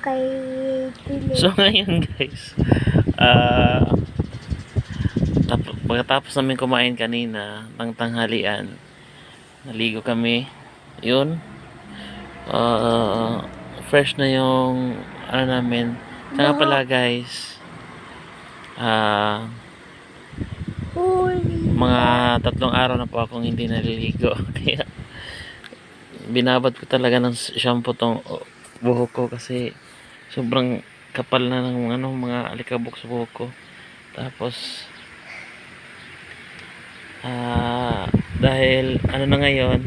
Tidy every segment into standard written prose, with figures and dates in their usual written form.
kay Pili. So ngayon guys, pagkatapos namin kumain kanina ng tanghalian, naligo kami. Yun, fresh na yung ano namin. Saka pala guys, mga 3 araw na po akong hindi naliligo. Kaya binabad ko talaga ng shampoo tong buhok ko kasi sobrang kapal na ng mga alikabok sa buhok ko. Tapos dahil ano na ngayon,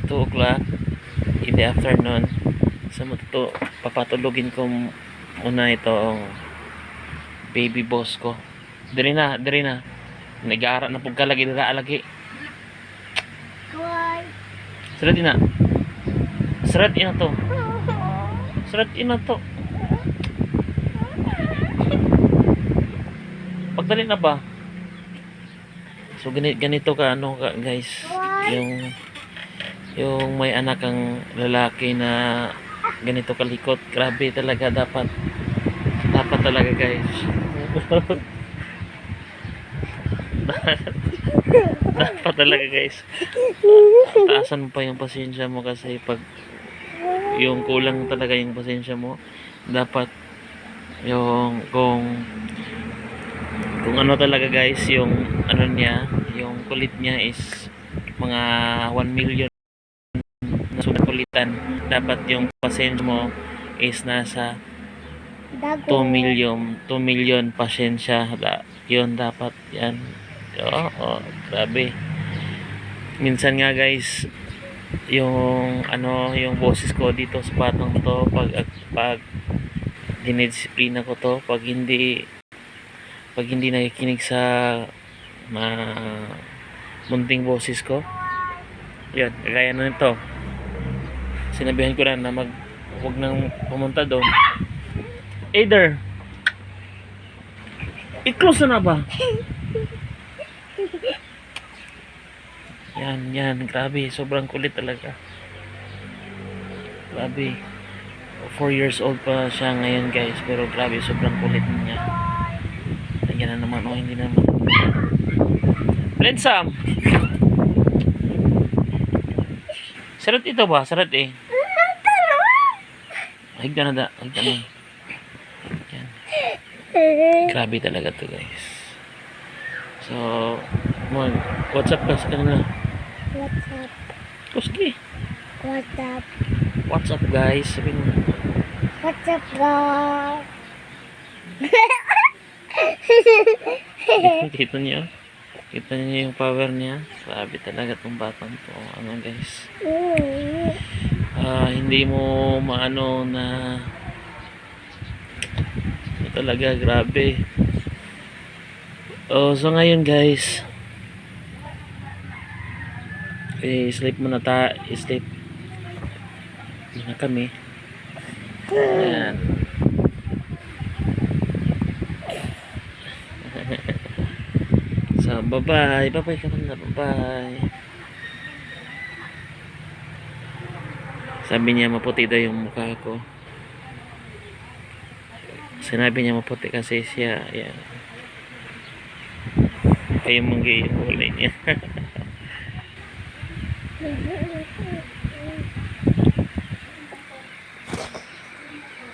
2 o'clock in the afternoon, so papatulugin ko muna itong baby boss ko. Diri na nag-aaral na pug kalagi dira lagi. Sarat ina to. Sarat ina to. Pagdali na ba? So ganito ka guys, yung may anak kang lalaki na ganito kalikot, grabe talaga, dapat talaga guys. dapat talaga guys, taasan mo pa yung pasensya mo kasi pag yung kulang talaga yung pasensya mo, dapat yung kung ano talaga guys, yung ano niya, yung kulit niya is mga 1 million na sukulitan, dapat yung pasensya mo is nasa 2 million pasensya. Yun dapat yan. Grabe. Minsan nga guys, yung yung boses ko dito sa batang to, pag dinidisiplina ko to, pag hindi nakikinig sa munting boses ko, yun, kagaya na nito, sinabihan ko na huwag nang pumunta doon. Either i-close na ba? Yan, grabe, sobrang kulit talaga, grabe. 4 years old pa siya ngayon guys, pero grabe, sobrang kulit niya. Yan na naman, hindi naman. Blensam! Sarat ito ba? Sarat eh. Higda na. Yan. Grabe talaga to guys. So, what's up ka sa kanila? What's up? Kuski. What's up? What's up guys? Sabi mo. What's up, guys? Kita niyo yung power niya. Grabe talaga tong batang to. Guys, hindi mo maano na talaga, grabe. So ngayon guys, sleep muna sleep muna kami. Ayan. So, bye-bye ka na, bye-bye. Sabi niya maputi daw yung mukha ko. Sinabi niya maputi kasi siya, yan. Ayaw mong gay yung kulay niya.